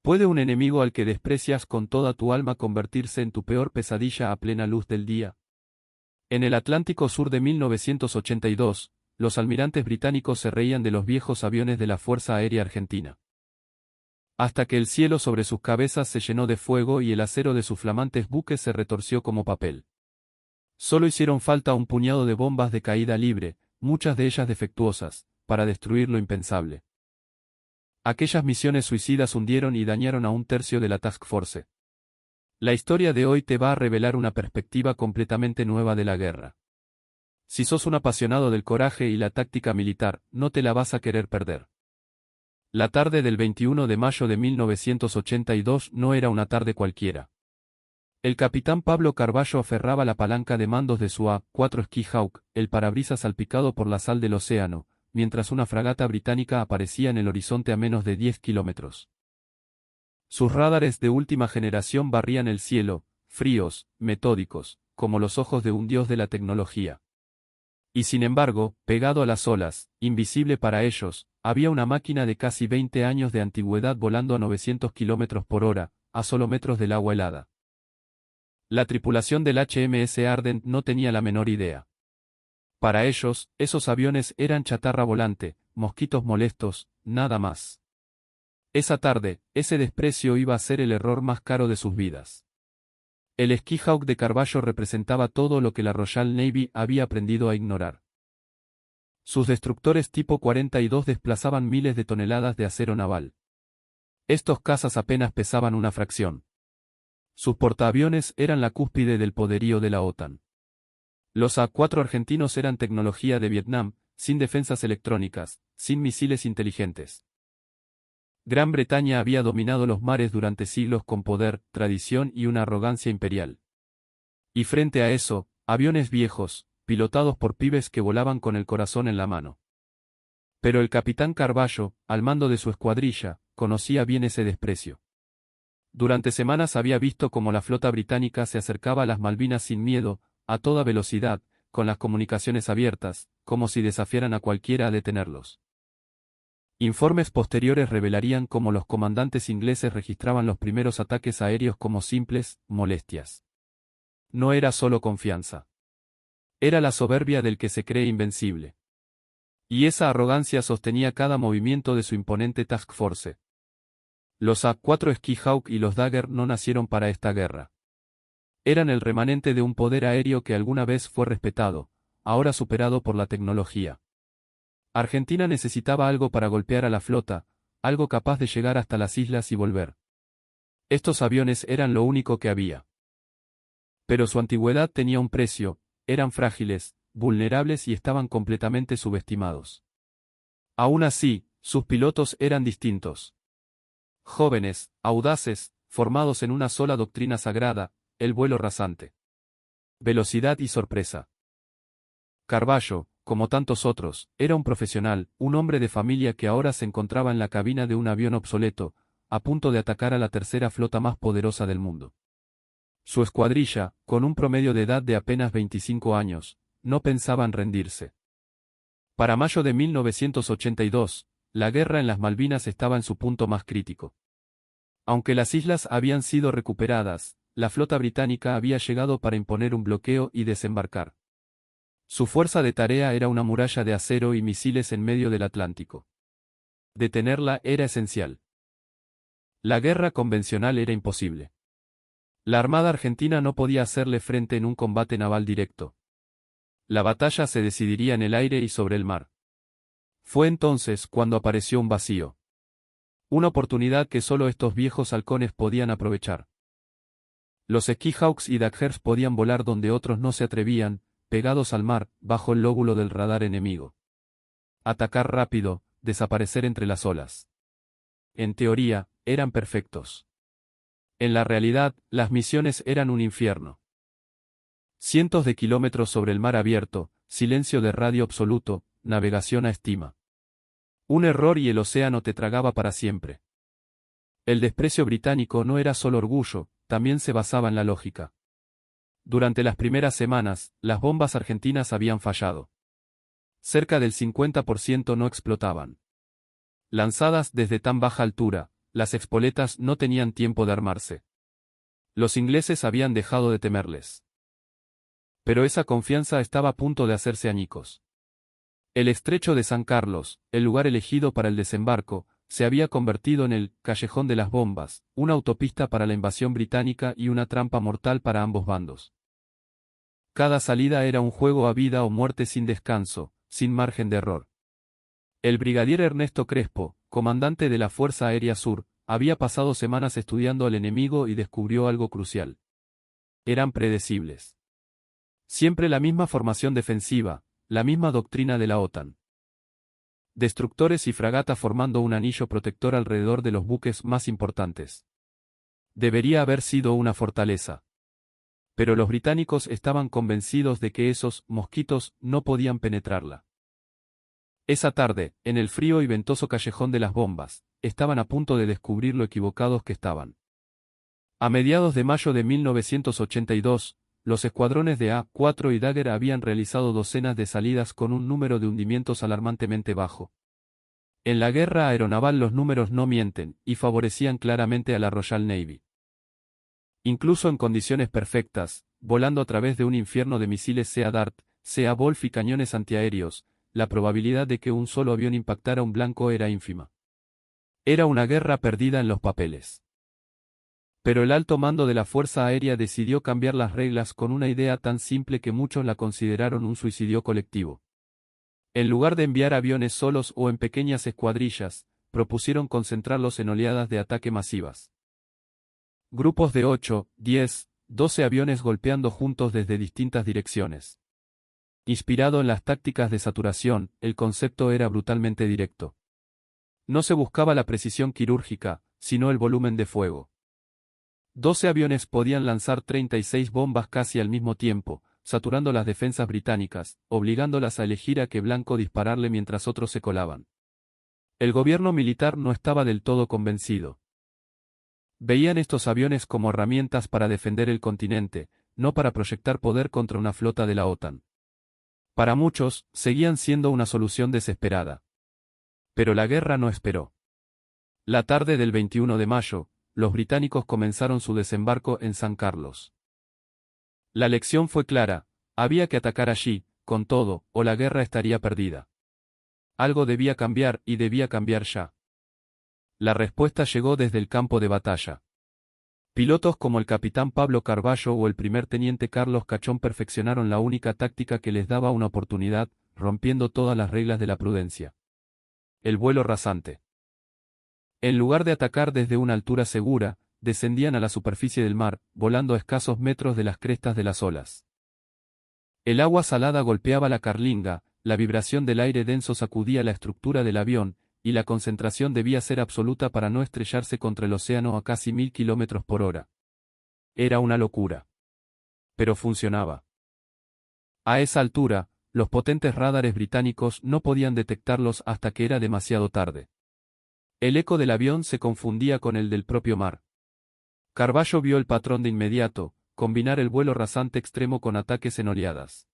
¿Puede un enemigo al que desprecias con toda tu alma convertirse en tu peor pesadilla a plena luz del día? En el Atlántico Sur de 1982, los almirantes británicos se reían de los viejos aviones de la Fuerza Aérea Argentina. Hasta que el cielo sobre sus cabezas se llenó de fuego y el acero de sus flamantes buques se retorció como papel. Solo hicieron falta un puñado de bombas de caída libre, muchas de ellas defectuosas, para destruir lo impensable. Aquellas misiones suicidas hundieron y dañaron a un tercio de la Task Force. La historia de hoy te va a revelar una perspectiva completamente nueva de la guerra. Si sos un apasionado del coraje y la táctica militar, no te la vas a querer perder. La tarde del 21 de mayo de 1982 no era una tarde cualquiera. El capitán Pablo Carballo aferraba la palanca de mandos de su A-4 Skyhawk, el parabrisas salpicado por la sal del océano, mientras una fragata británica aparecía en el horizonte a menos de 10 kilómetros. Sus radares de última generación barrían el cielo, fríos, metódicos, como los ojos de un dios de la tecnología. Y sin embargo, pegado a las olas, invisible para ellos, había una máquina de casi 20 años de antigüedad volando a 900 kilómetros por hora, a solo metros del agua helada. La tripulación del HMS Ardent no tenía la menor idea. Para ellos, esos aviones eran chatarra volante, mosquitos molestos, nada más. Esa tarde, ese desprecio iba a ser el error más caro de sus vidas. El Skyhawk de Carballo representaba todo lo que la Royal Navy había aprendido a ignorar. Sus destructores tipo 42 desplazaban miles de toneladas de acero naval. Estos cazas apenas pesaban una fracción. Sus portaaviones eran la cúspide del poderío de la OTAN. Los A-4 argentinos eran tecnología de Vietnam, sin defensas electrónicas, sin misiles inteligentes. Gran Bretaña había dominado los mares durante siglos con poder, tradición y una arrogancia imperial. Y frente a eso, aviones viejos, pilotados por pibes que volaban con el corazón en la mano. Pero el capitán Carballo, al mando de su escuadrilla, conocía bien ese desprecio. Durante semanas había visto cómo la flota británica se acercaba a las Malvinas sin miedo, a toda velocidad, con las comunicaciones abiertas, como si desafiaran a cualquiera a detenerlos. Informes posteriores revelarían cómo los comandantes ingleses registraban los primeros ataques aéreos como simples molestias. No era solo confianza. Era la soberbia del que se cree invencible. Y esa arrogancia sostenía cada movimiento de su imponente Task Force. Los A-4 Skyhawk y los Dagger no nacieron para esta guerra. Eran el remanente de un poder aéreo que alguna vez fue respetado, ahora superado por la tecnología. Argentina necesitaba algo para golpear a la flota, algo capaz de llegar hasta las islas y volver. Estos aviones eran lo único que había. Pero su antigüedad tenía un precio, eran frágiles, vulnerables y estaban completamente subestimados. Aún así, sus pilotos eran distintos. Jóvenes, audaces, formados en una sola doctrina sagrada, el vuelo rasante. Velocidad y sorpresa. Carballo, como tantos otros, era un profesional, un hombre de familia que ahora se encontraba en la cabina de un avión obsoleto, a punto de atacar a la tercera flota más poderosa del mundo. Su escuadrilla, con un promedio de edad de apenas 25 años, no pensaba en rendirse. Para mayo de 1982, la guerra en las Malvinas estaba en su punto más crítico. Aunque las islas habían sido recuperadas, la flota británica había llegado para imponer un bloqueo y desembarcar. Su fuerza de tarea era una muralla de acero y misiles en medio del Atlántico. Detenerla era esencial. La guerra convencional era imposible. La Armada Argentina no podía hacerle frente en un combate naval directo. La batalla se decidiría en el aire y sobre el mar. Fue entonces cuando apareció un vacío. Una oportunidad que solo estos viejos halcones podían aprovechar. Los Skyhawks y Daggers podían volar donde otros no se atrevían, pegados al mar, bajo el lóbulo del radar enemigo. Atacar rápido, desaparecer entre las olas. En teoría, eran perfectos. En la realidad, las misiones eran un infierno. Cientos de kilómetros sobre el mar abierto, silencio de radio absoluto, navegación a estima. Un error y el océano te tragaba para siempre. El desprecio británico no era solo orgullo, también se basaba en la lógica. Durante las primeras semanas, las bombas argentinas habían fallado. Cerca del 50% no explotaban. Lanzadas desde tan baja altura, las espoletas no tenían tiempo de armarse. Los ingleses habían dejado de temerles. Pero esa confianza estaba a punto de hacerse añicos. El estrecho de San Carlos, el lugar elegido para el desembarco, se había convertido en el «Callejón de las Bombas», una autopista para la invasión británica y una trampa mortal para ambos bandos. Cada salida era un juego a vida o muerte sin descanso, sin margen de error. El brigadier Ernesto Crespo, comandante de la Fuerza Aérea Sur, había pasado semanas estudiando al enemigo y descubrió algo crucial. Eran predecibles. Siempre la misma formación defensiva, la misma doctrina de la OTAN. Destructores y fragatas formando un anillo protector alrededor de los buques más importantes. Debería haber sido una fortaleza. Pero los británicos estaban convencidos de que esos mosquitos no podían penetrarla. Esa tarde, en el frío y ventoso callejón de las bombas, estaban a punto de descubrir lo equivocados que estaban. A mediados de mayo de 1982, los escuadrones de A-4 y Dagger habían realizado docenas de salidas con un número de hundimientos alarmantemente bajo. En la guerra aeronaval los números no mienten, y favorecían claramente a la Royal Navy. Incluso en condiciones perfectas, volando a través de un infierno de misiles sea Dart, sea Wolf y cañones antiaéreos, la probabilidad de que un solo avión impactara un blanco era ínfima. Era una guerra perdida en los papeles. Pero el alto mando de la Fuerza Aérea decidió cambiar las reglas con una idea tan simple que muchos la consideraron un suicidio colectivo. En lugar de enviar aviones solos o en pequeñas escuadrillas, propusieron concentrarlos en oleadas de ataque masivas. Grupos de 8, 10, 12 aviones golpeando juntos desde distintas direcciones. Inspirado en las tácticas de saturación, el concepto era brutalmente directo. No se buscaba la precisión quirúrgica, sino el volumen de fuego. 12 aviones podían lanzar 36 bombas casi al mismo tiempo, saturando las defensas británicas, obligándolas a elegir a qué blanco dispararle mientras otros se colaban. El gobierno militar no estaba del todo convencido. Veían estos aviones como herramientas para defender el continente, no para proyectar poder contra una flota de la OTAN. Para muchos, seguían siendo una solución desesperada. Pero la guerra no esperó. La tarde del 21 de mayo, los británicos comenzaron su desembarco en San Carlos. La lección fue clara, había que atacar allí, con todo, o la guerra estaría perdida. Algo debía cambiar y debía cambiar ya. La respuesta llegó desde el campo de batalla. Pilotos como el capitán Pablo Carballo o el primer teniente Carlos Cachón perfeccionaron la única táctica que les daba una oportunidad, rompiendo todas las reglas de la prudencia. El vuelo rasante. En lugar de atacar desde una altura segura, descendían a la superficie del mar, volando a escasos metros de las crestas de las olas. El agua salada golpeaba la carlinga, la vibración del aire denso sacudía la estructura del avión, y la concentración debía ser absoluta para no estrellarse contra el océano a casi 1000 km por hora. Era una locura. Pero funcionaba. A esa altura, los potentes radares británicos no podían detectarlos hasta que era demasiado tarde. El eco del avión se confundía con el del propio mar. Carballo vio el patrón de inmediato, combinar el vuelo rasante extremo con ataques en oleadas.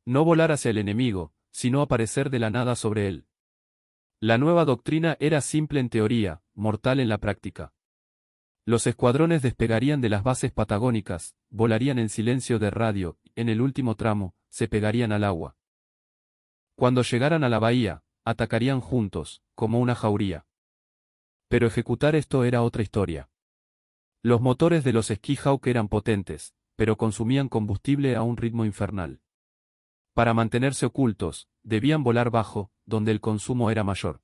No volar hacia el enemigo, sino aparecer de la nada sobre él. La nueva doctrina era simple en teoría, mortal en la práctica. Los escuadrones despegarían de las bases patagónicas, volarían en silencio de radio, en el último tramo, se pegarían al agua. Cuando llegaran a la bahía, atacarían juntos, como una jauría. Pero ejecutar esto era otra historia. Los motores de los Skyhawk eran potentes, pero consumían combustible a un ritmo infernal. Para mantenerse ocultos, debían volar bajo, donde el consumo era mayor.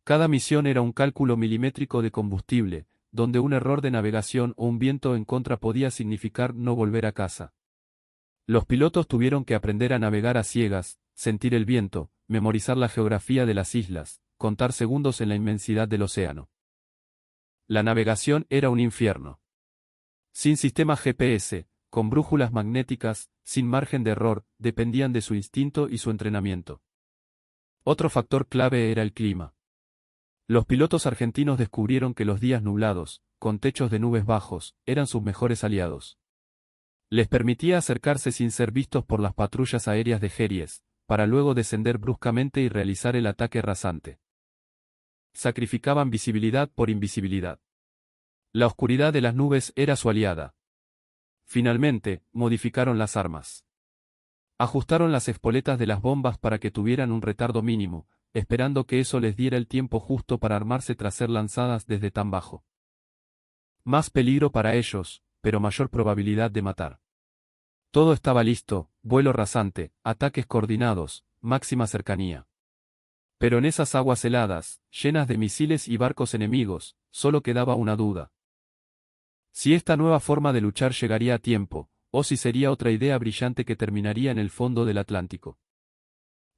Cada misión era un cálculo milimétrico de combustible, donde un error de navegación o un viento en contra podía significar no volver a casa. Los pilotos tuvieron que aprender a navegar a ciegas, sentir el viento, memorizar la geografía de las islas, contar segundos en la inmensidad del océano. La navegación era un infierno. Sin sistema GPS, con brújulas magnéticas, sin margen de error, dependían de su instinto y su entrenamiento. Otro factor clave era el clima. Los pilotos argentinos descubrieron que los días nublados, con techos de nubes bajos, eran sus mejores aliados. Les permitía acercarse sin ser vistos por las patrullas aéreas de Geries, para luego descender bruscamente y realizar el ataque rasante. Sacrificaban visibilidad por invisibilidad. La oscuridad de las nubes era su aliada. Finalmente, modificaron las armas. Ajustaron las espoletas de las bombas para que tuvieran un retardo mínimo, esperando que eso les diera el tiempo justo para armarse tras ser lanzadas desde tan bajo. Más peligro para ellos, pero mayor probabilidad de matar. Todo estaba listo, vuelo rasante, ataques coordinados, máxima cercanía. Pero en esas aguas heladas, llenas de misiles y barcos enemigos, solo quedaba una duda. Si esta nueva forma de luchar llegaría a tiempo, o si sería otra idea brillante que terminaría en el fondo del Atlántico.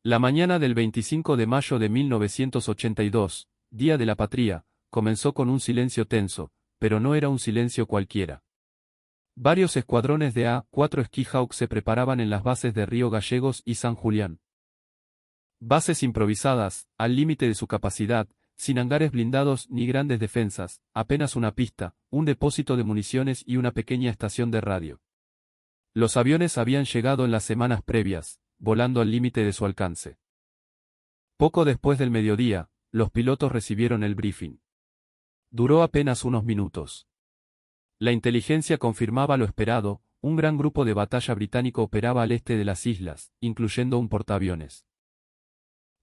La mañana del 25 de mayo de 1982, Día de la Patria, comenzó con un silencio tenso, pero no era un silencio cualquiera. Varios escuadrones de A-4 Skyhawk se preparaban en las bases de Río Gallegos y San Julián. Bases improvisadas, al límite de su capacidad, sin hangares blindados ni grandes defensas, apenas una pista, un depósito de municiones y una pequeña estación de radio. Los aviones habían llegado en las semanas previas, volando al límite de su alcance. Poco después del mediodía, los pilotos recibieron el briefing. Duró apenas unos minutos. La inteligencia confirmaba lo esperado, un gran grupo de batalla británico operaba al este de las islas, incluyendo un portaaviones.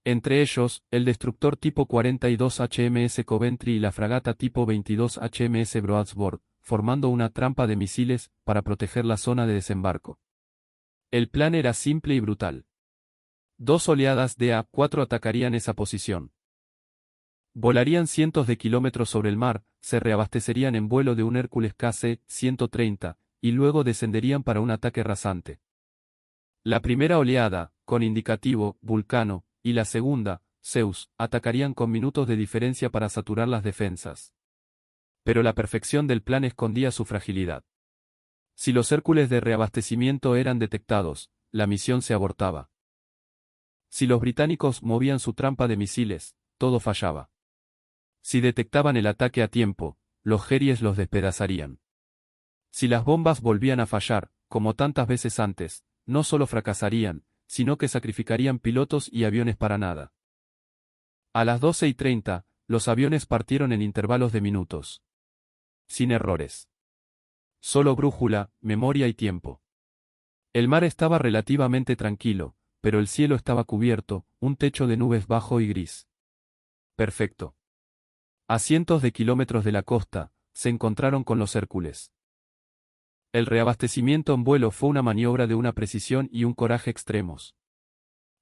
Entre ellos, el destructor tipo 42 HMS Coventry y la fragata tipo 22 HMS Broadsworth, formando una trampa de misiles para proteger la zona de desembarco. El plan era simple y brutal. 2 oleadas de A-4 atacarían esa posición. Volarían cientos de kilómetros sobre el mar, se reabastecerían en vuelo de un Hércules KC-130, y luego descenderían para un ataque rasante. La primera oleada, con indicativo, Vulcano, y la segunda, Zeus, atacarían con minutos de diferencia para saturar las defensas. Pero la perfección del plan escondía su fragilidad. Si los Hércules de reabastecimiento eran detectados, la misión se abortaba. Si los británicos movían su trampa de misiles, todo fallaba. Si detectaban el ataque a tiempo, los Jerries los despedazarían. Si las bombas volvían a fallar, como tantas veces antes, no solo fracasarían, sino que sacrificarían pilotos y aviones para nada. A las 12:30, los aviones partieron en intervalos de minutos. Sin errores. Solo brújula, memoria y tiempo. El mar estaba relativamente tranquilo, pero el cielo estaba cubierto, un techo de nubes bajo y gris. Perfecto. A cientos de kilómetros de la costa, se encontraron con los Hércules. El reabastecimiento en vuelo fue una maniobra de una precisión y un coraje extremos.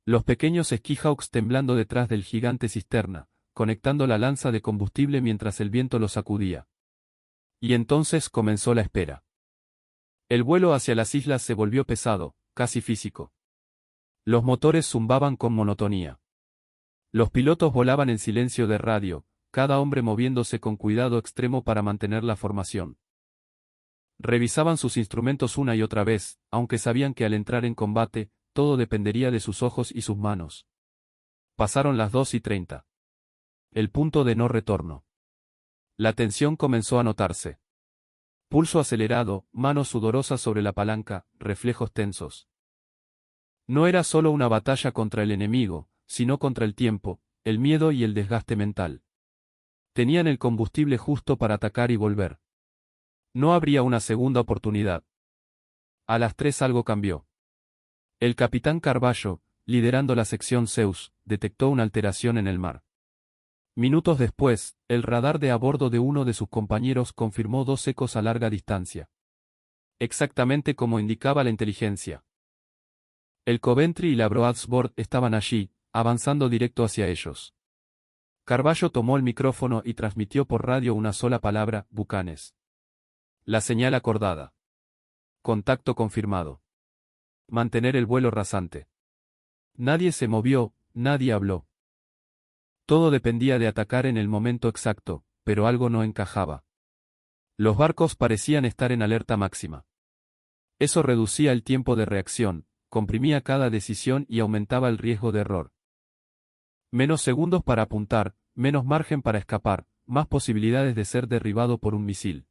Los pequeños Skyhawks temblando detrás del gigante cisterna, conectando la lanza de combustible mientras el viento los sacudía. Y entonces comenzó la espera. El vuelo hacia las islas se volvió pesado, casi físico. Los motores zumbaban con monotonía. Los pilotos volaban en silencio de radio, cada hombre moviéndose con cuidado extremo para mantener la formación. Revisaban sus instrumentos una y otra vez, aunque sabían que al entrar en combate, todo dependería de sus ojos y sus manos. Pasaron las 2:30. El punto de no retorno. La tensión comenzó a notarse. Pulso acelerado, manos sudorosas sobre la palanca, reflejos tensos. No era solo una batalla contra el enemigo, sino contra el tiempo, el miedo y el desgaste mental. Tenían el combustible justo para atacar y volver. No habría una segunda oportunidad. A las 3 algo cambió. El capitán Carballo, liderando la sección Zeus, detectó una alteración en el mar. Minutos después, el radar de a bordo de uno de sus compañeros confirmó 2 ecos a larga distancia. Exactamente como indicaba la inteligencia. El Coventry y la Broadsworth estaban allí, avanzando directo hacia ellos. Carballo tomó el micrófono y transmitió por radio una sola palabra: Bucanes. La señal acordada. Contacto confirmado. Mantener el vuelo rasante. Nadie se movió, nadie habló. Todo dependía de atacar en el momento exacto, pero algo no encajaba. Los barcos parecían estar en alerta máxima. Eso reducía el tiempo de reacción, comprimía cada decisión y aumentaba el riesgo de error. Menos segundos para apuntar, menos margen para escapar, más posibilidades de ser derribado por un misil.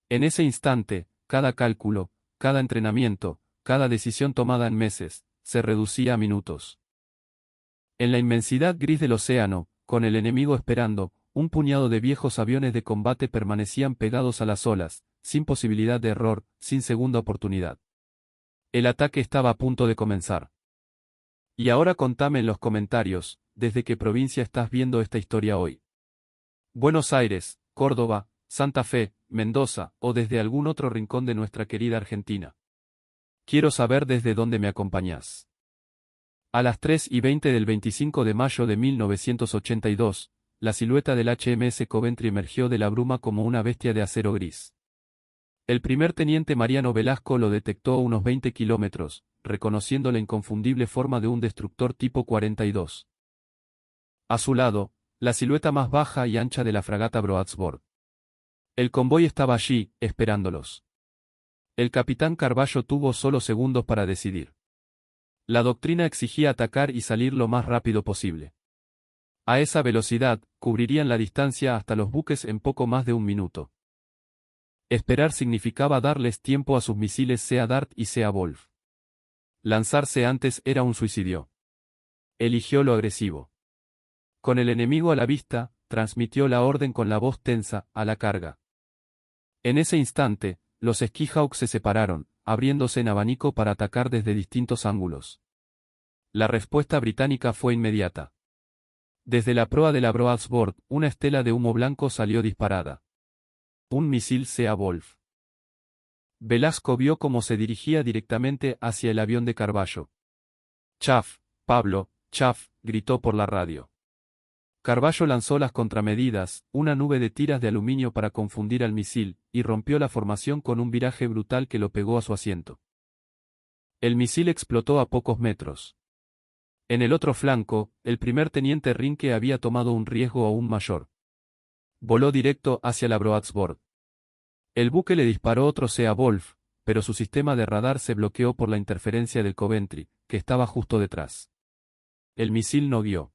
En ese instante, cada cálculo, cada entrenamiento, cada decisión tomada en meses, se reducía a minutos. En la inmensidad gris del océano, con el enemigo esperando, un puñado de viejos aviones de combate permanecían pegados a las olas, sin posibilidad de error, sin segunda oportunidad. El ataque estaba a punto de comenzar. Y ahora contame en los comentarios, ¿desde qué provincia estás viendo esta historia hoy? Buenos Aires, Córdoba, Santa Fe, Mendoza, o desde algún otro rincón de nuestra querida Argentina. Quiero saber desde dónde me acompañás. A las 3:20 del 25 de mayo de 1982, la silueta del HMS Coventry emergió de la bruma como una bestia de acero gris. El primer teniente Mariano Velasco lo detectó a unos 20 kilómetros, reconociendo la inconfundible forma de un destructor tipo 42. A su lado, la silueta más baja y ancha de la fragata Broadsworth. El convoy estaba allí, esperándolos. El capitán Carballo tuvo solo segundos para decidir. La doctrina exigía atacar y salir lo más rápido posible. A esa velocidad, cubrirían la distancia hasta los buques en poco más de un minuto. Esperar significaba darles tiempo a sus misiles Sea Dart y Sea Wolf. Lanzarse antes era un suicidio. Eligió lo agresivo. Con el enemigo a la vista, transmitió la orden con la voz tensa, a la carga. En ese instante, los Skyhawks se separaron, abriéndose en abanico para atacar desde distintos ángulos. La respuesta británica fue inmediata. Desde la proa de la Broadsworth, una estela de humo blanco salió disparada. Un misil Sea Wolf. Velasco vio cómo se dirigía directamente hacia el avión de Carballo. «Chaff, Pablo, chaff», gritó por la radio. Carballo lanzó las contramedidas, una nube de tiras de aluminio para confundir al misil, y rompió la formación con un viraje brutal que lo pegó a su asiento. El misil explotó a pocos metros. En el otro flanco, el primer teniente Rinke había tomado un riesgo aún mayor. Voló directo hacia la Broadsworth. El buque le disparó otro Sea Wolf, pero su sistema de radar se bloqueó por la interferencia del Coventry, que estaba justo detrás. El misil no guió.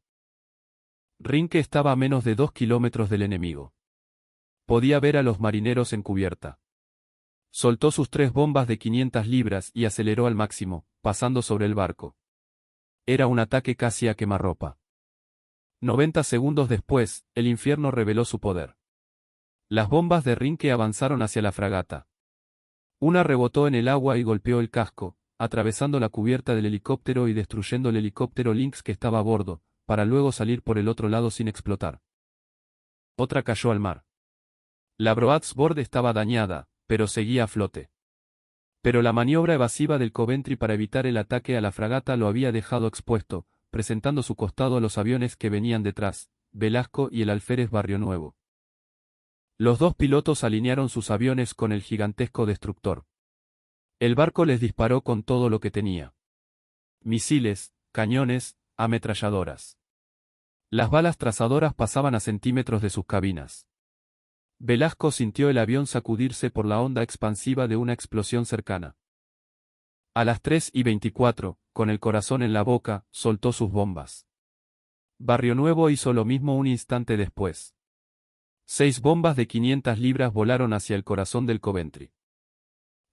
Rinke estaba a menos de 2 kilómetros del enemigo. Podía ver a los marineros en cubierta. Soltó sus 3 bombas de 500 libras y aceleró al máximo, pasando sobre el barco. Era un ataque casi a quemarropa. 90 segundos después, el infierno reveló su poder. Las bombas de Rinke avanzaron hacia la fragata. Una rebotó en el agua y golpeó el casco, atravesando la cubierta del helicóptero y destruyendo el helicóptero Lynx que estaba a bordo, para luego salir por el otro lado sin explotar. Otra cayó al mar. La Broadsworth estaba dañada, pero seguía a flote. Pero la maniobra evasiva del Coventry para evitar el ataque a la fragata lo había dejado expuesto, presentando su costado a los aviones que venían detrás, Velasco y el alférez Barrio Nuevo. Los dos pilotos alinearon sus aviones con el gigantesco destructor. El barco les disparó con todo lo que tenía. Misiles, cañones, ametralladoras. Las balas trazadoras pasaban a centímetros de sus cabinas. Velasco sintió el avión sacudirse por la onda expansiva de una explosión cercana. A las 3:24, con el corazón en la boca, soltó sus bombas. Barrio Nuevo hizo lo mismo un instante después. 6 bombas de 500 libras volaron hacia el corazón del Coventry.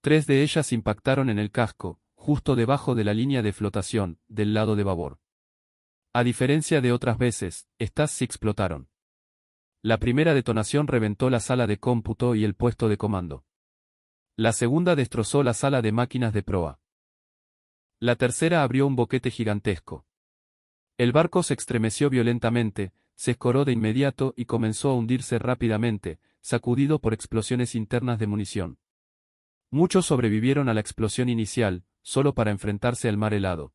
3 de ellas impactaron en el casco, justo debajo de la línea de flotación, del lado de babor. A diferencia de otras veces, estas sí explotaron. La primera detonación reventó la sala de cómputo y el puesto de comando. La segunda destrozó la sala de máquinas de proa. La tercera abrió un boquete gigantesco. El barco se estremeció violentamente, se escoró de inmediato y comenzó a hundirse rápidamente, sacudido por explosiones internas de munición. Muchos sobrevivieron a la explosión inicial, solo para enfrentarse al mar helado.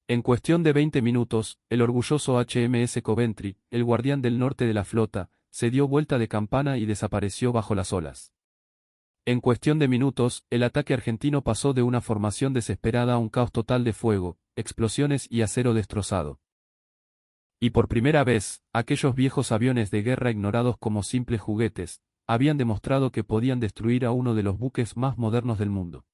En cuestión de 20 minutos, el orgulloso HMS Coventry, el guardián del norte de la flota, se dio vuelta de campana y desapareció bajo las olas. En cuestión de minutos, el ataque argentino pasó de una formación desesperada a un caos total de fuego, explosiones y acero destrozado. Y por primera vez, aquellos viejos aviones de guerra ignorados como simples juguetes, habían demostrado que podían destruir a uno de los buques más modernos del mundo.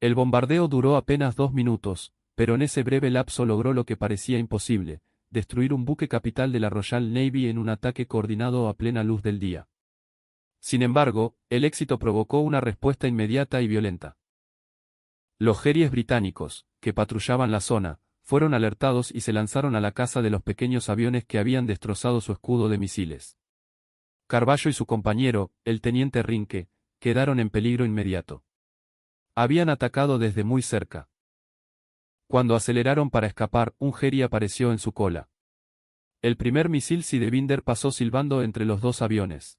El bombardeo duró apenas 2 minutos, pero en ese breve lapso logró lo que parecía imposible, destruir un buque capital de la Royal Navy en un ataque coordinado a plena luz del día. Sin embargo, el éxito provocó una respuesta inmediata y violenta. Los Jerries británicos, que patrullaban la zona, fueron alertados y se lanzaron a la caza de los pequeños aviones que habían destrozado su escudo de misiles. Carballo y su compañero, el teniente Rinke, quedaron en peligro inmediato. Habían atacado desde muy cerca. Cuando aceleraron para escapar, un Jerry apareció en su cola. El primer misil Sidewinder pasó silbando entre los dos aviones.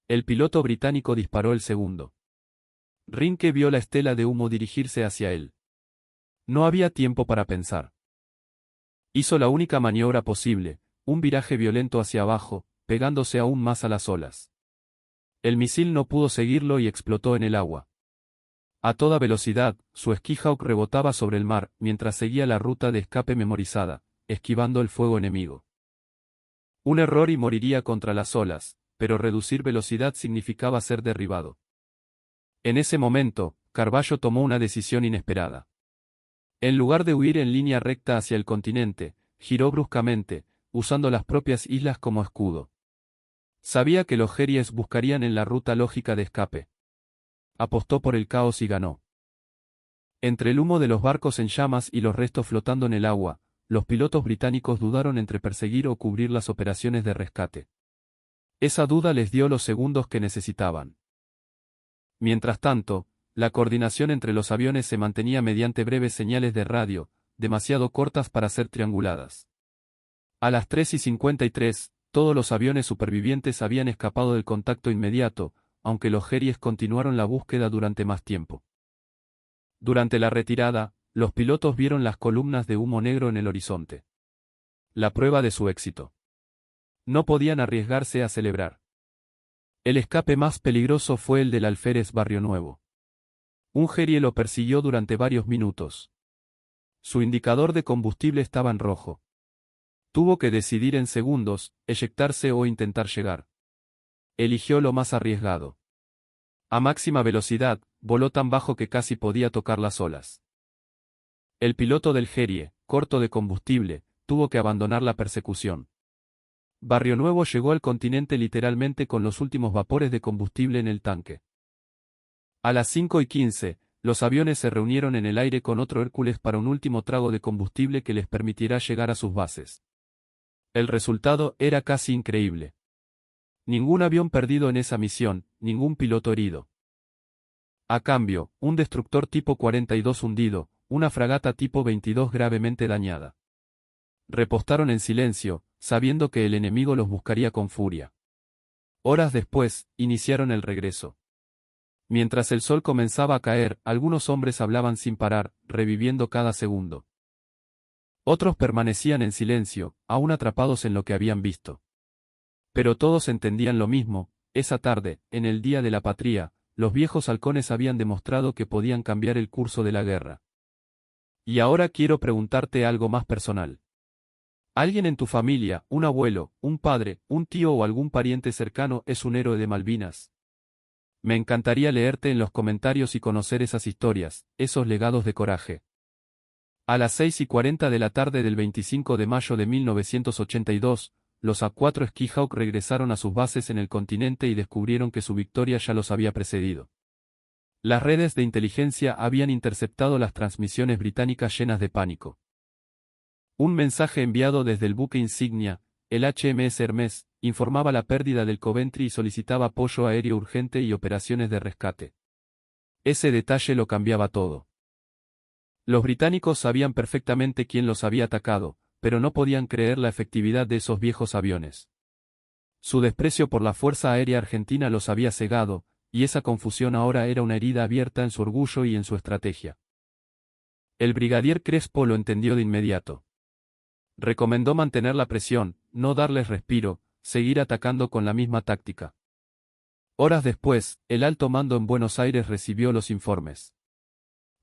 El piloto británico disparó el segundo. Rinke vio la estela de humo dirigirse hacia él. No había tiempo para pensar. Hizo la única maniobra posible, un viraje violento hacia abajo, pegándose aún más a las olas. El misil no pudo seguirlo y explotó en el agua. A toda velocidad, su Skyhawk rebotaba sobre el mar, mientras seguía la ruta de escape memorizada, esquivando el fuego enemigo. Un error y moriría contra las olas, pero reducir velocidad significaba ser derribado. En ese momento, Carballo tomó una decisión inesperada. En lugar de huir en línea recta hacia el continente, giró bruscamente, usando las propias islas como escudo. Sabía que los Jerries buscarían en la ruta lógica de escape. Apostó por el caos y ganó. Entre el humo de los barcos en llamas y los restos flotando en el agua, los pilotos británicos dudaron entre perseguir o cubrir las operaciones de rescate. Esa duda les dio los segundos que necesitaban. Mientras tanto, la coordinación entre los aviones se mantenía mediante breves señales de radio, demasiado cortas para ser trianguladas. A las 3:53, todos los aviones supervivientes habían escapado del contacto inmediato, aunque los Jerries continuaron la búsqueda durante más tiempo. Durante la retirada, los pilotos vieron las columnas de humo negro en el horizonte. La prueba de su éxito. No podían arriesgarse a celebrar. El escape más peligroso fue el del alférez Barrio Nuevo. Un Jerry lo persiguió durante varios minutos. Su indicador de combustible estaba en rojo. Tuvo que decidir en segundos, eyectarse o intentar llegar. Eligió lo más arriesgado. A máxima velocidad, voló tan bajo que casi podía tocar las olas. El piloto del Jerry, corto de combustible, tuvo que abandonar la persecución. Barrio Nuevo llegó al continente literalmente con los últimos vapores de combustible en el tanque. A las 5:15, los aviones se reunieron en el aire con otro Hércules para un último trago de combustible que les permitirá llegar a sus bases. El resultado era casi increíble. Ningún avión perdido en esa misión, ningún piloto herido. A cambio, un destructor tipo 42 hundido, una fragata tipo 22 gravemente dañada. Repostaron en silencio, sabiendo que el enemigo los buscaría con furia. Horas después, iniciaron el regreso. Mientras el sol comenzaba a caer, algunos hombres hablaban sin parar, reviviendo cada segundo. Otros permanecían en silencio, aún atrapados en lo que habían visto. Pero todos entendían lo mismo: esa tarde, en el Día de la Patria, los viejos halcones habían demostrado que podían cambiar el curso de la guerra. Y ahora quiero preguntarte algo más personal. ¿Alguien en tu familia, un abuelo, un padre, un tío o algún pariente cercano es un héroe de Malvinas? Me encantaría leerte en los comentarios y conocer esas historias, esos legados de coraje. A las 6:40 de la tarde del 25 de mayo de 1982, los A4 Skyhawk regresaron a sus bases en el continente y descubrieron que su victoria ya los había precedido. Las redes de inteligencia habían interceptado las transmisiones británicas llenas de pánico. Un mensaje enviado desde el buque insignia, el HMS Hermes, informaba la pérdida del Coventry y solicitaba apoyo aéreo urgente y operaciones de rescate. Ese detalle lo cambiaba todo. Los británicos sabían perfectamente quién los había atacado, pero no podían creer la efectividad de esos viejos aviones. Su desprecio por la Fuerza Aérea Argentina los había cegado, y esa confusión ahora era una herida abierta en su orgullo y en su estrategia. El brigadier Crespo lo entendió de inmediato. Recomendó mantener la presión, no darles respiro, seguir atacando con la misma táctica. Horas después, el alto mando en Buenos Aires recibió los informes.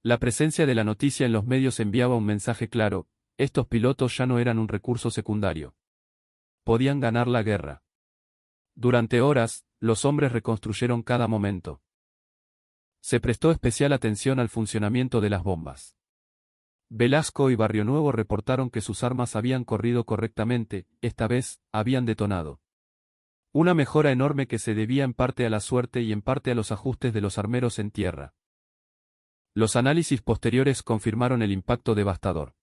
La presencia de la noticia en los medios enviaba un mensaje claro: estos pilotos ya no eran un recurso secundario. Podían ganar la guerra. Durante horas, los hombres reconstruyeron cada momento. Se prestó especial atención al funcionamiento de las bombas. Velasco y Barrio Nuevo reportaron que sus armas habían corrido correctamente, esta vez, habían detonado. Una mejora enorme que se debía en parte a la suerte y en parte a los ajustes de los armeros en tierra. Los análisis posteriores confirmaron el impacto devastador.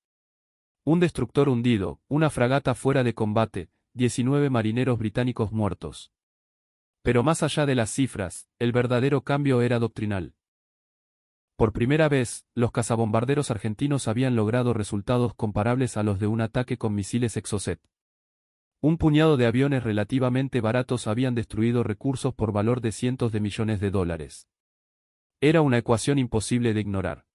Un destructor hundido, una fragata fuera de combate, 19 marineros británicos muertos. Pero más allá de las cifras, el verdadero cambio era doctrinal. Por primera vez, los cazabombarderos argentinos habían logrado resultados comparables a los de un ataque con misiles Exocet. Un puñado de aviones relativamente baratos habían destruido recursos por valor de cientos de millones de dólares. Era una ecuación imposible de ignorar.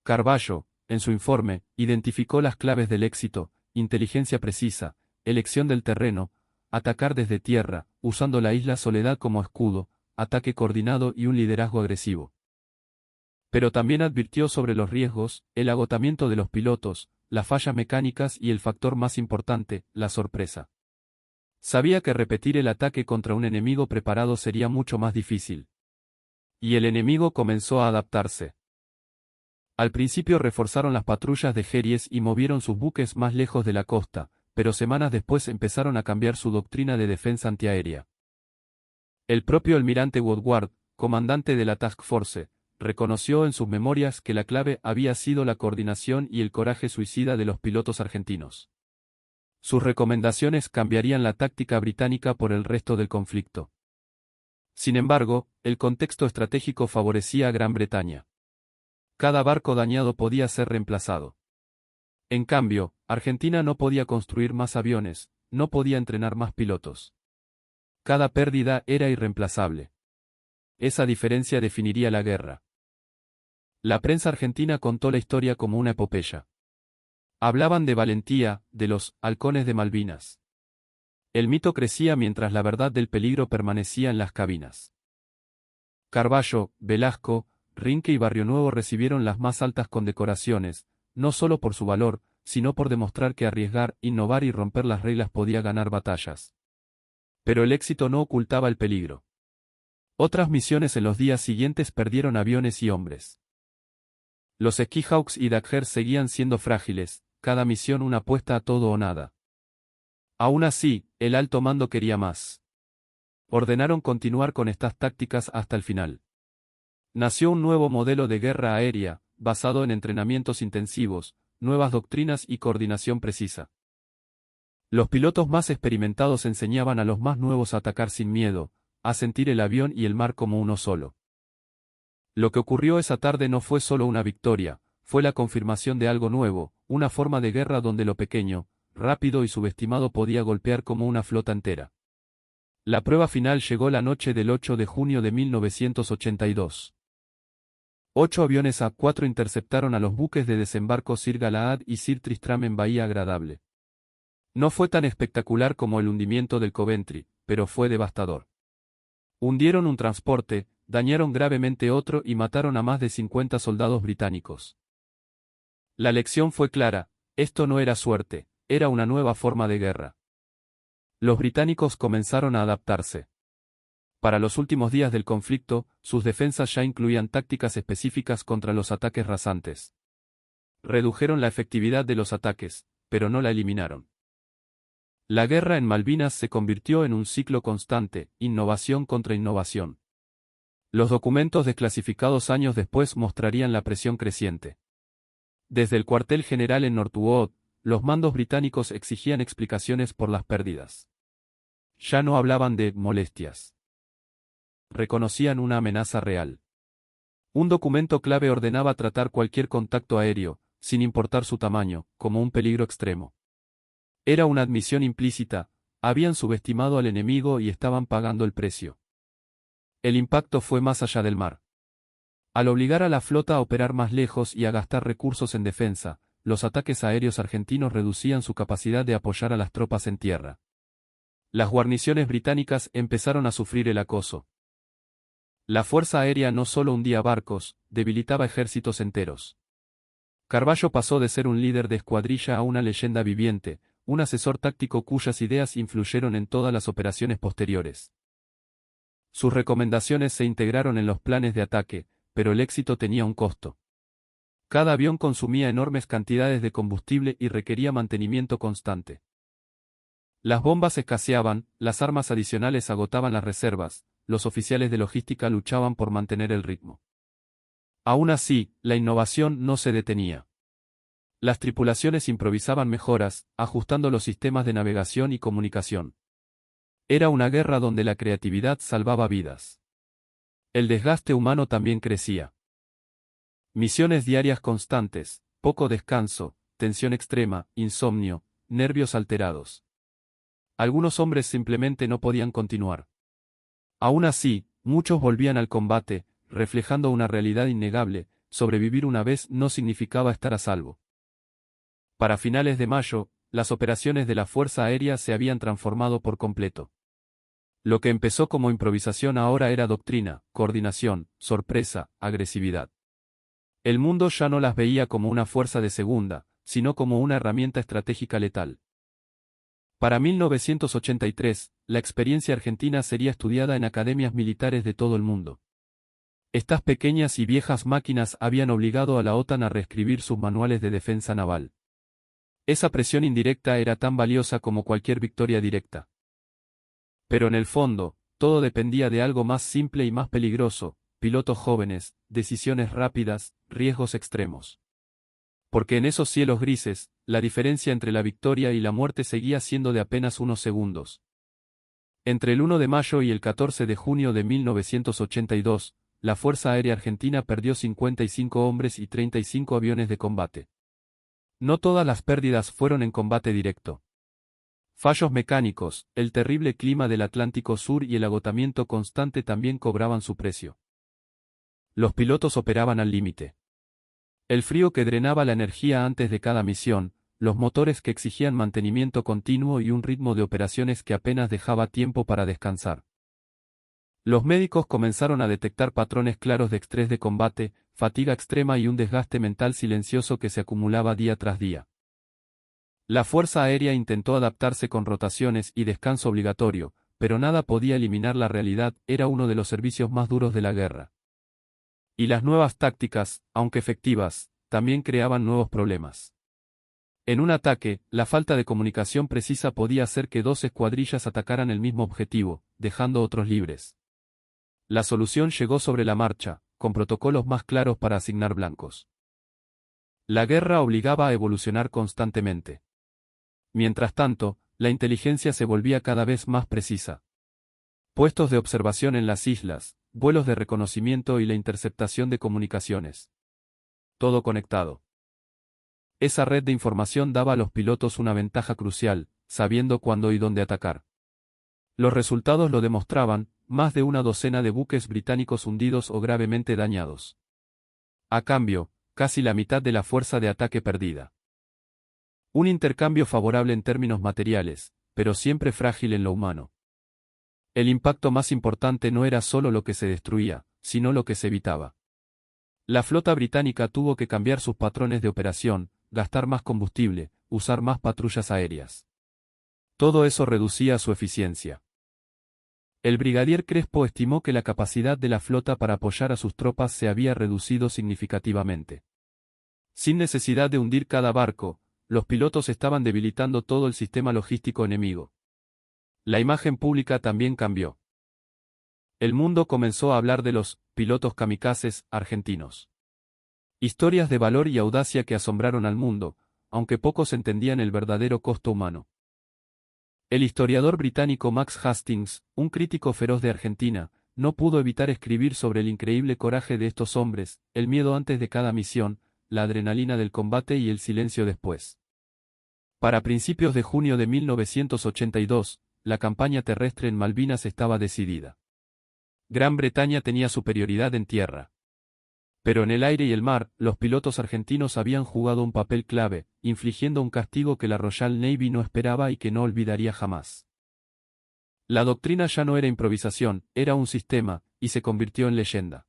Carballo, en su informe, identificó las claves del éxito: inteligencia precisa, elección del terreno, atacar desde tierra, usando la isla Soledad como escudo, ataque coordinado y un liderazgo agresivo. Pero también advirtió sobre los riesgos, el agotamiento de los pilotos, las fallas mecánicas y el factor más importante, la sorpresa. Sabía que repetir el ataque contra un enemigo preparado sería mucho más difícil. Y el enemigo comenzó a adaptarse. Al principio reforzaron las patrullas de Gerries y movieron sus buques más lejos de la costa, pero semanas después empezaron a cambiar su doctrina de defensa antiaérea. El propio almirante Woodward, comandante de la Task Force, reconoció en sus memorias que la clave había sido la coordinación y el coraje suicida de los pilotos argentinos. Sus recomendaciones cambiarían la táctica británica por el resto del conflicto. Sin embargo, el contexto estratégico favorecía a Gran Bretaña. Cada barco dañado podía ser reemplazado. En cambio, Argentina no podía construir más aviones, no podía entrenar más pilotos. Cada pérdida era irreemplazable. Esa diferencia definiría la guerra. La prensa argentina contó la historia como una epopeya. Hablaban de valentía, de los halcones de Malvinas. El mito crecía mientras la verdad del peligro permanecía en las cabinas. Carballo, Velasco, Rinque y Barrio Nuevo recibieron las más altas condecoraciones, no solo por su valor, sino por demostrar que arriesgar, innovar y romper las reglas podía ganar batallas. Pero el éxito no ocultaba el peligro. Otras misiones en los días siguientes perdieron aviones y hombres. Los Skyhawks y Daggers seguían siendo frágiles, cada misión una apuesta a todo o nada. Aún así, el alto mando quería más. Ordenaron continuar con estas tácticas hasta el final. Nació un nuevo modelo de guerra aérea, basado en entrenamientos intensivos, nuevas doctrinas y coordinación precisa. Los pilotos más experimentados enseñaban a los más nuevos a atacar sin miedo, a sentir el avión y el mar como uno solo. Lo que ocurrió esa tarde no fue solo una victoria, fue la confirmación de algo nuevo, una forma de guerra donde lo pequeño, rápido y subestimado podía golpear como una flota entera. La prueba final llegó la noche del 8 de junio de 1982. 8 aviones A-4 interceptaron a los buques de desembarco Sir Galahad y Sir Tristram en Bahía Agradable. No fue tan espectacular como el hundimiento del Coventry, pero fue devastador. Hundieron un transporte, dañaron gravemente otro y mataron a más de 50 soldados británicos. La lección fue clara: esto no era suerte, era una nueva forma de guerra. Los británicos comenzaron a adaptarse. Para los últimos días del conflicto, sus defensas ya incluían tácticas específicas contra los ataques rasantes. Redujeron la efectividad de los ataques, pero no la eliminaron. La guerra en Malvinas se convirtió en un ciclo constante, innovación contra innovación. Los documentos desclasificados años después mostrarían la presión creciente. Desde el cuartel general en Northuot, los mandos británicos exigían explicaciones por las pérdidas. Ya no hablaban de molestias. Reconocían una amenaza real. Un documento clave ordenaba tratar cualquier contacto aéreo, sin importar su tamaño, como un peligro extremo. Era una admisión implícita: habían subestimado al enemigo y estaban pagando el precio. El impacto fue más allá del mar. Al obligar a la flota a operar más lejos y a gastar recursos en defensa, los ataques aéreos argentinos reducían su capacidad de apoyar a las tropas en tierra. Las guarniciones británicas empezaron a sufrir el acoso. La fuerza aérea no solo hundía barcos, debilitaba ejércitos enteros. Carballo pasó de ser un líder de escuadrilla a una leyenda viviente, un asesor táctico cuyas ideas influyeron en todas las operaciones posteriores. Sus recomendaciones se integraron en los planes de ataque, pero el éxito tenía un costo. Cada avión consumía enormes cantidades de combustible y requería mantenimiento constante. Las bombas escaseaban, las armas adicionales agotaban las reservas, los oficiales de logística luchaban por mantener el ritmo. Aún así, la innovación no se detenía. Las tripulaciones improvisaban mejoras, ajustando los sistemas de navegación y comunicación. Era una guerra donde la creatividad salvaba vidas. El desgaste humano también crecía. Misiones diarias constantes, poco descanso, tensión extrema, insomnio, nervios alterados. Algunos hombres simplemente no podían continuar. Aún así, muchos volvían al combate, reflejando una realidad innegable: sobrevivir una vez no significaba estar a salvo. Para finales de mayo, las operaciones de la Fuerza Aérea se habían transformado por completo. Lo que empezó como improvisación ahora era doctrina, coordinación, sorpresa, agresividad. El mundo ya no las veía como una fuerza de segunda, sino como una herramienta estratégica letal. Para 1983, la experiencia argentina sería estudiada en academias militares de todo el mundo. Estas pequeñas y viejas máquinas habían obligado a la OTAN a reescribir sus manuales de defensa naval. Esa presión indirecta era tan valiosa como cualquier victoria directa. Pero en el fondo, todo dependía de algo más simple y más peligroso: pilotos jóvenes, decisiones rápidas, riesgos extremos. Porque en esos cielos grises, la diferencia entre la victoria y la muerte seguía siendo de apenas unos segundos. Entre el 1 de mayo y el 14 de junio de 1982, la Fuerza Aérea Argentina perdió 55 hombres y 35 aviones de combate. No todas las pérdidas fueron en combate directo. Fallos mecánicos, el terrible clima del Atlántico Sur y el agotamiento constante también cobraban su precio. Los pilotos operaban al límite. El frío que drenaba la energía antes de cada misión, los motores que exigían mantenimiento continuo y un ritmo de operaciones que apenas dejaba tiempo para descansar. Los médicos comenzaron a detectar patrones claros de estrés de combate, fatiga extrema y un desgaste mental silencioso que se acumulaba día tras día. La Fuerza Aérea intentó adaptarse con rotaciones y descanso obligatorio, pero nada podía eliminar la realidad: era uno de los servicios más duros de la guerra. Y las nuevas tácticas, aunque efectivas, también creaban nuevos problemas. En un ataque, la falta de comunicación precisa podía hacer que dos escuadrillas atacaran el mismo objetivo, dejando otros libres. La solución llegó sobre la marcha, con protocolos más claros para asignar blancos. La guerra obligaba a evolucionar constantemente. Mientras tanto, la inteligencia se volvía cada vez más precisa. Puestos de observación en las islas, vuelos de reconocimiento y la interceptación de comunicaciones. Todo conectado. Esa red de información daba a los pilotos una ventaja crucial, sabiendo cuándo y dónde atacar. Los resultados lo demostraban: más de una docena de buques británicos hundidos o gravemente dañados. A cambio, casi la mitad de la fuerza de ataque perdida. Un intercambio favorable en términos materiales, pero siempre frágil en lo humano. El impacto más importante no era solo lo que se destruía, sino lo que se evitaba. La flota británica tuvo que cambiar sus patrones de operación, gastar más combustible, usar más patrullas aéreas. Todo eso reducía su eficiencia. El brigadier Crespo estimó que la capacidad de la flota para apoyar a sus tropas se había reducido significativamente. Sin necesidad de hundir cada barco, los pilotos estaban debilitando todo el sistema logístico enemigo. La imagen pública también cambió. El mundo comenzó a hablar de los pilotos kamikazes argentinos. Historias de valor y audacia que asombraron al mundo, aunque pocos entendían el verdadero costo humano. El historiador británico Max Hastings, un crítico feroz de Argentina, no pudo evitar escribir sobre el increíble coraje de estos hombres: el miedo antes de cada misión, la adrenalina del combate y el silencio después. Para principios de junio de 1982, la campaña terrestre en Malvinas estaba decidida. Gran Bretaña tenía superioridad en tierra. Pero en el aire y el mar, los pilotos argentinos habían jugado un papel clave, infligiendo un castigo que la Royal Navy no esperaba y que no olvidaría jamás. La doctrina ya no era improvisación, era un sistema, y se convirtió en leyenda.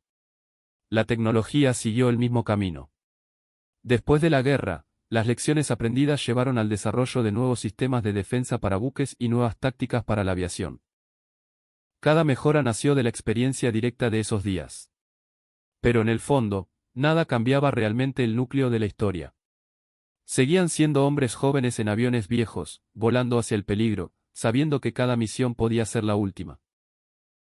La tecnología siguió el mismo camino. Después de la guerra, las lecciones aprendidas llevaron al desarrollo de nuevos sistemas de defensa para buques y nuevas tácticas para la aviación. Cada mejora nació de la experiencia directa de esos días. Pero en el fondo, nada cambiaba realmente el núcleo de la historia. Seguían siendo hombres jóvenes en aviones viejos, volando hacia el peligro, sabiendo que cada misión podía ser la última.